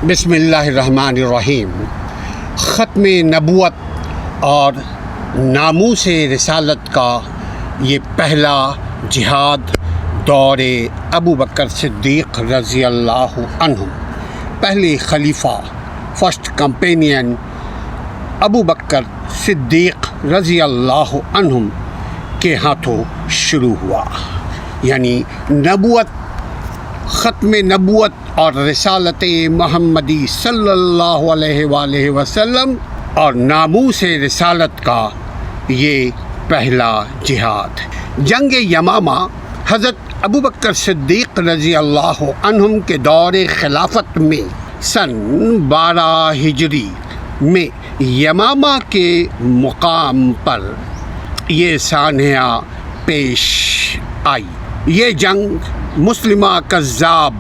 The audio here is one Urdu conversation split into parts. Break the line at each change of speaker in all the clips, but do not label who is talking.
بسم اللہ الرحمن الرحیم۔ ختم نبوت اور ناموس رسالت کا یہ پہلا جہاد دور ابو بکر صدیق رضی اللہ عنہ، پہلے خلیفہ فرسٹ کمپینین ابو بکر صدیق رضی اللہ عنہ کے ہاتھوں شروع ہوا۔ یعنی نبوت، ختم نبوت اور رسالت محمدی صلی اللہ علیہ وآلہ وسلم اور ناموس رسالت کا یہ پہلا جہاد۔ جنگ یمامہ حضرت ابو بکر صدیق رضی اللہ عنہ کے دور خلافت میں سن 12 ہجری میں یمامہ کے مقام پر یہ سانحہ پیش آئی۔ یہ جنگ مسلمہ کذاب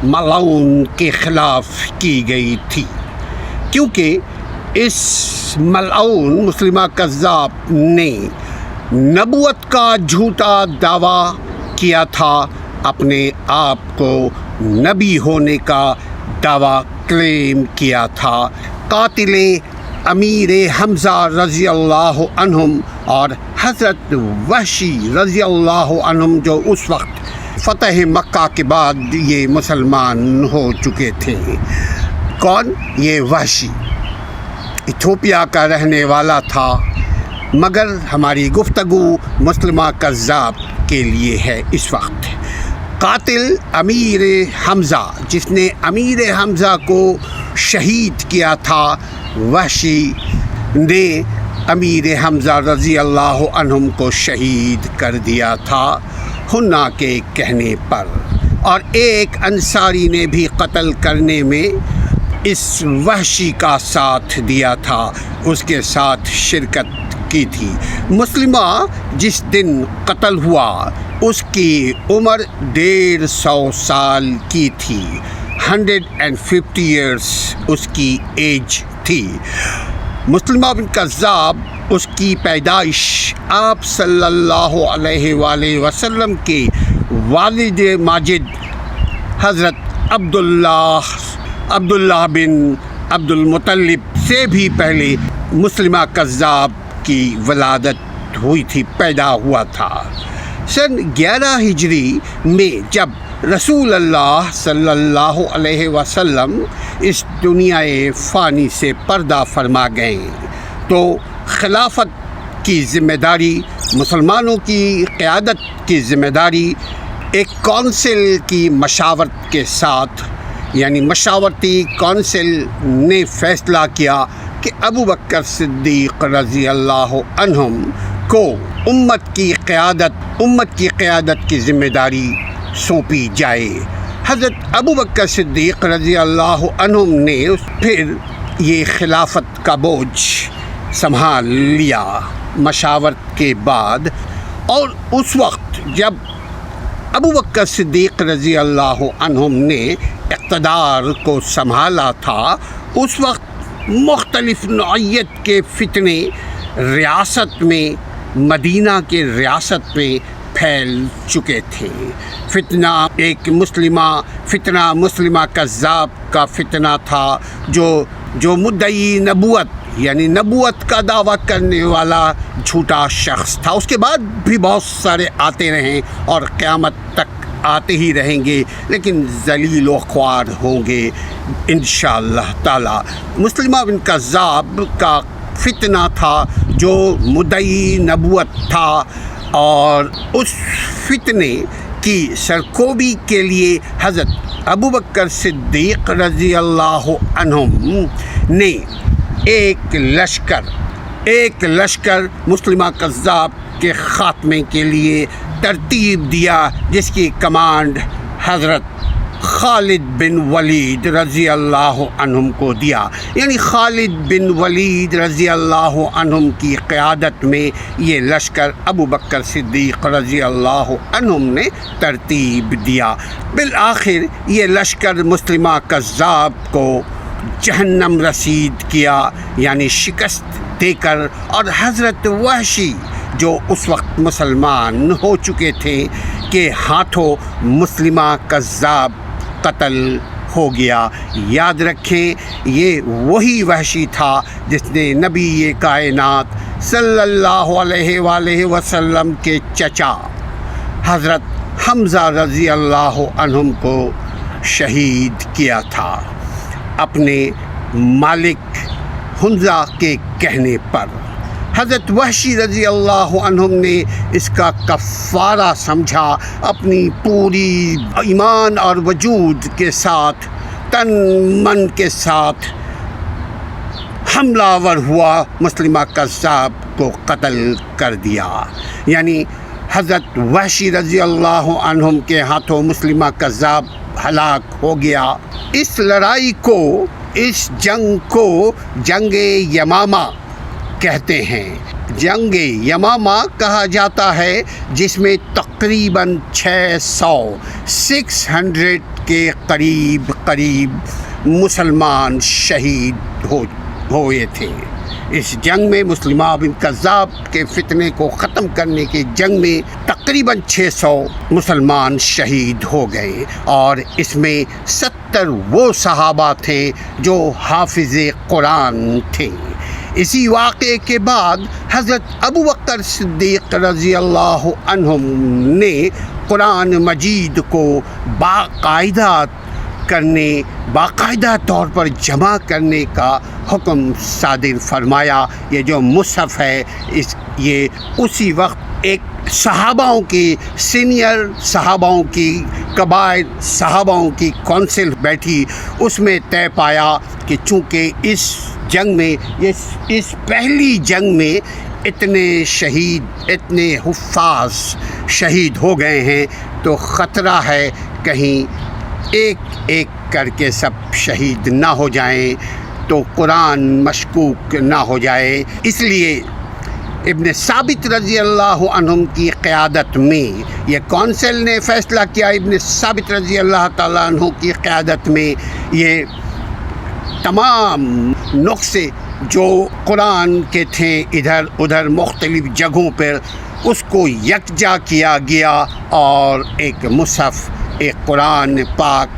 ملعون کے خلاف کی گئی تھی، کیونکہ اس ملعون مسلمہ کذاب نے نبوت کا جھوٹا دعویٰ کیا تھا، اپنے آپ کو نبی ہونے کا دعویٰ کلیم کیا تھا۔ قاتل امیر حمزہ رضی اللہ عنہم اور حضرت وحشی رضی اللہ عنہم، جو اس وقت فتح مکہ کے بعد یہ مسلمان ہو چکے تھے۔ کون؟ یہ وحشی ایتھوپیا کا رہنے والا تھا، مگر ہماری گفتگو مسلمہ کذاب کے لیے ہے اس وقت۔ قاتل امیر حمزہ، جس نے امیر حمزہ کو شہید کیا تھا، وحشی نے امیر حمزہ رضی اللہ عنہم کو شہید کر دیا تھا حنا کے کہنے پر، اور ایک انصاری نے بھی قتل کرنے میں اس وحشی کا ساتھ دیا تھا، اس کے ساتھ شرکت کی تھی۔ مسلمہ جس دن قتل ہوا اس کی عمر 150 سال کی تھی، 150 ایئرس اس کی ایج تھی۔ مسلمہ بن کذاب، اس کی پیدائش آپ صلی اللہ علیہ وآلہ وسلم کے والد ماجد حضرت عبداللہ بن عبد المطلب سے بھی پہلے مسلمہ کذاب کی ولادت ہوئی تھی، پیدا ہوا تھا۔ سن 11 ہجری میں جب رسول اللہ صلی اللہ علیہ وسلم اس دنیا فانی سے پردہ فرما گئے تو خلافت کی ذمہ داری، مسلمانوں کی قیادت کی ذمہ داری ایک کونسل کی مشاورت کے ساتھ، یعنی مشاورتی کونسل نے فیصلہ کیا کہ ابو بکر صدیق رضی اللہ عنہ کو امت کی قیادت کی ذمہ داری سونپی جائے۔ حضرت ابو بکر صدیق رضی اللہ عنہ نے پھر یہ خلافت کا بوجھ سنبھال لیا مشاورت کے بعد، اور اس وقت جب ابو بکر صدیق رضی اللہ عنہ نے اقتدار کو سنبھالا تھا، اس وقت مختلف نوعیت کے فتنے ریاست میں، مدینہ کے ریاست میں پھیل چکے تھے۔ ایک مسلمہ کذاب کا فتنہ تھا، جو مدعی نبوت، یعنی نبوت کا دعویٰ کرنے والا جھوٹا شخص تھا۔ اس کے بعد بھی بہت سارے آتے رہیں اور قیامت تک آتے ہی رہیں گے، لیکن ذلیل و خوار ہوں گے انشاءاللہ تعالی۔ مسلمہ بن کذاب کا فتنہ تھا جو مدعی نبوت تھا، اور اس فتنے کی سرکوبی کے لیے حضرت ابو بکر صدیق رضی اللہ عنہ نے ایک لشکر مسلمہ کذاب کے خاتمے کے لیے ترتیب دیا، جس کی کمانڈ حضرت خالد بن ولید رضی اللہ عنہ کو دیا۔ یعنی خالد بن ولید رضی اللہ عنہ کی قیادت میں یہ لشکر ابو بکر صدیق رضی اللہ عنہ نے ترتیب دیا۔ بالآخر یہ لشکر مسلمہ کذاب کو جہنم رسید کیا، یعنی شکست دے کر، اور حضرت وحشی جو اس وقت مسلمان ہو چکے تھے کے ہاتھوں مسلمہ کذاب قتل ہو گیا۔ یاد رکھیں یہ وہی وحشی تھا جس نے نبی کائنات صلی اللہ علیہ وآلہ وسلم کے چچا حضرت حمزہ رضی اللہ عنہم کو شہید کیا تھا اپنے مالک حمزہ کے کہنے پر۔ حضرت وحشی رضی اللہ عنہم نے اس کا کفارہ سمجھا، اپنی پوری ایمان اور وجود کے ساتھ، تن من کے ساتھ حملہ آور ہوا، مسلمہ کذاب کو قتل کر دیا۔ یعنی حضرت وحشی رضی اللہ عنہم کے ہاتھوں مسلمہ کذاب ہلاک ہو گیا۔ اس لڑائی کو، اس جنگ کو جنگ یمامہ کہتے ہیں۔ جنگ یمامہ کہا جاتا ہے جس میں تقریباً 600 کے قریب مسلمان شہید ہوئے تھے۔ اس جنگ میں مسلمہ بن کذاب کے فتنے کو ختم کرنے کی جنگ میں تقریباً 600 مسلمان شہید ہو گئے، اور اس میں 70 وہ صحابہ تھے جو حافظ قرآن تھے۔ اسی واقعے کے بعد حضرت ابوبکر صدیق رضی اللہ عنہم نے قرآن مجید کو باقاعدہ طور پر جمع کرنے کا حکم صادر فرمایا۔ یہ جو مصحف ہے یہ اسی وقت ایک صحاباؤں کی، سینئر صحاباؤں کی، کبائر صحاباؤں کی کونسل بیٹھی، اس میں طے پایا کہ چونکہ اس جنگ میں، اس پہلی جنگ میں اتنے حفاظ شہید ہو گئے ہیں تو خطرہ ہے کہیں ایک ایک کر کے سب شہید نہ ہو جائیں تو قرآن مشکوک نہ ہو جائے۔ اس لیے ابن ثابت رضی اللہ عنہم کی قیادت میں یہ کونسل نے فیصلہ کیا، ابن ثابت رضی اللہ تعالیٰ عنہ کی قیادت میں یہ تمام نسخے جو قرآن کے تھے ادھر ادھر مختلف جگہوں پر، اس کو یکجا کیا گیا اور ایک مصحف، ایک قرآن پاک،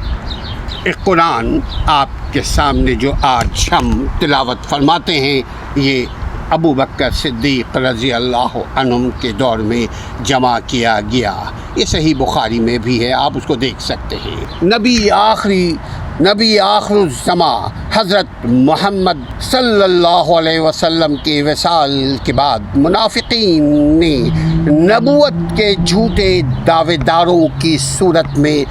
ایک قرآن آپ کے سامنے جو آج ہم تلاوت فرماتے ہیں، یہ ابو بکر صدیق رضی اللہ عنہم کے دور میں جمع کیا گیا۔ یہ صحیح بخاری میں بھی ہے، آپ اس کو دیکھ سکتے ہیں۔ نبی آخر الزماں حضرت محمد صلی اللہ علیہ وسلم کے وصال کے بعد منافقین نے نبوت کے جھوٹے دعوے داروں کی صورت میں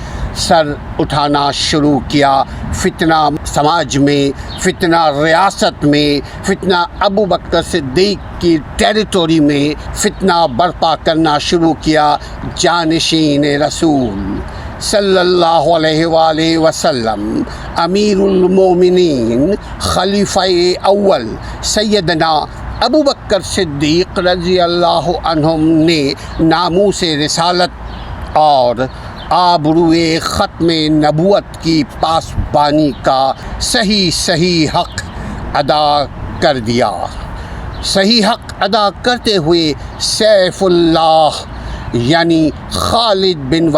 سر اٹھانا شروع کیا۔ فتنہ سماج میں، فتنہ ریاست میں، فتنہ ابو بکر صدیق کی ٹیریٹوری میں فتنہ برپا کرنا شروع کیا۔ جانشین رسول صلی اللہ علیہ وآلہ وسلم، امیر المومنین، خلیفہ اول سیدنا ابو بکر صدیق رضی اللہ عنہم نے ناموس رسالت اور آبروئے ختم نبوت کی پاسبانی کا صحیح حق ادا کر دیا۔ صحیح حق ادا کرتے ہوئے سیف اللہ یعنی خالد بن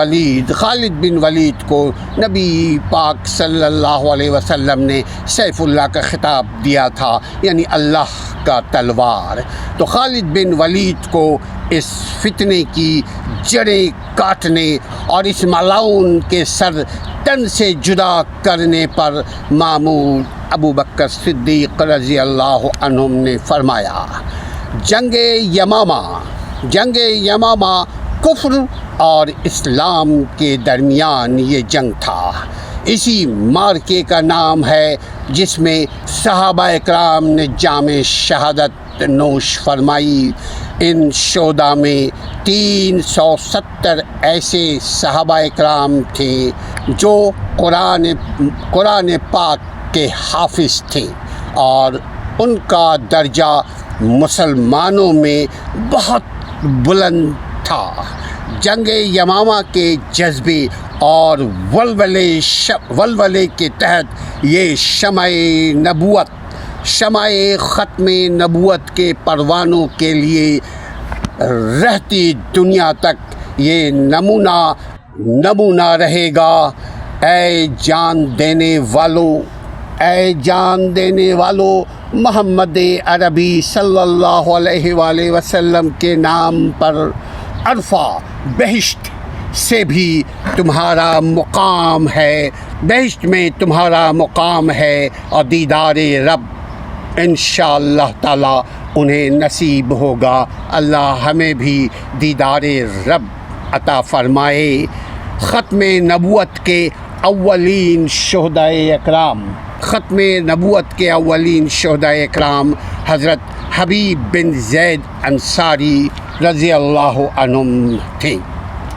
ولید کو نبی پاک صلی اللہ علیہ وسلم نے سیف اللہ کا خطاب دیا تھا، یعنی اللہ کا تلوار۔ تو خالد بن ولید کو اس فتنے کی جڑیں کاٹنے اور اس ملعون کے سر تن سے جدا کرنے پر مامور ابو بکر صدیق رضی اللہ عنہم نے فرمایا، جنگ یمامہ کفر اور اسلام کے درمیان یہ جنگ تھا۔ اسی مارکے کا نام ہے جس میں صحابہ اکرام نے جام شہادت نوش فرمائی۔ ان شہداء میں 370 ایسے صحابہ اکرام تھے جو قرآن پاک کے حافظ تھے، اور ان کا درجہ مسلمانوں میں بہت بلند تھا۔ جنگ یمامہ کے جذبے اور ولولے کے تحت یہ شمع ختم نبوت کے پروانوں کے لیے رہتی دنیا تک یہ نمونہ رہے گا اے جان دینے والوں، اے جان دینے والوں، محمد عربی صلی اللہ علیہ وآلہ وسلم کے نام پر عرفہ بہشت سے بھی تمہارا مقام ہے، بہشت میں تمہارا مقام ہے، اور دیدار رب انشاءاللہ تعالی انہیں نصیب ہوگا۔ اللہ ہمیں بھی دیدار رب عطا فرمائے۔ ختم نبوت کے اولین شہدائے اکرام، ختم نبوت کے اولین شہدائے اکرام حضرت حبیب بن زید انصاری رضی اللہ عنہم تھے۔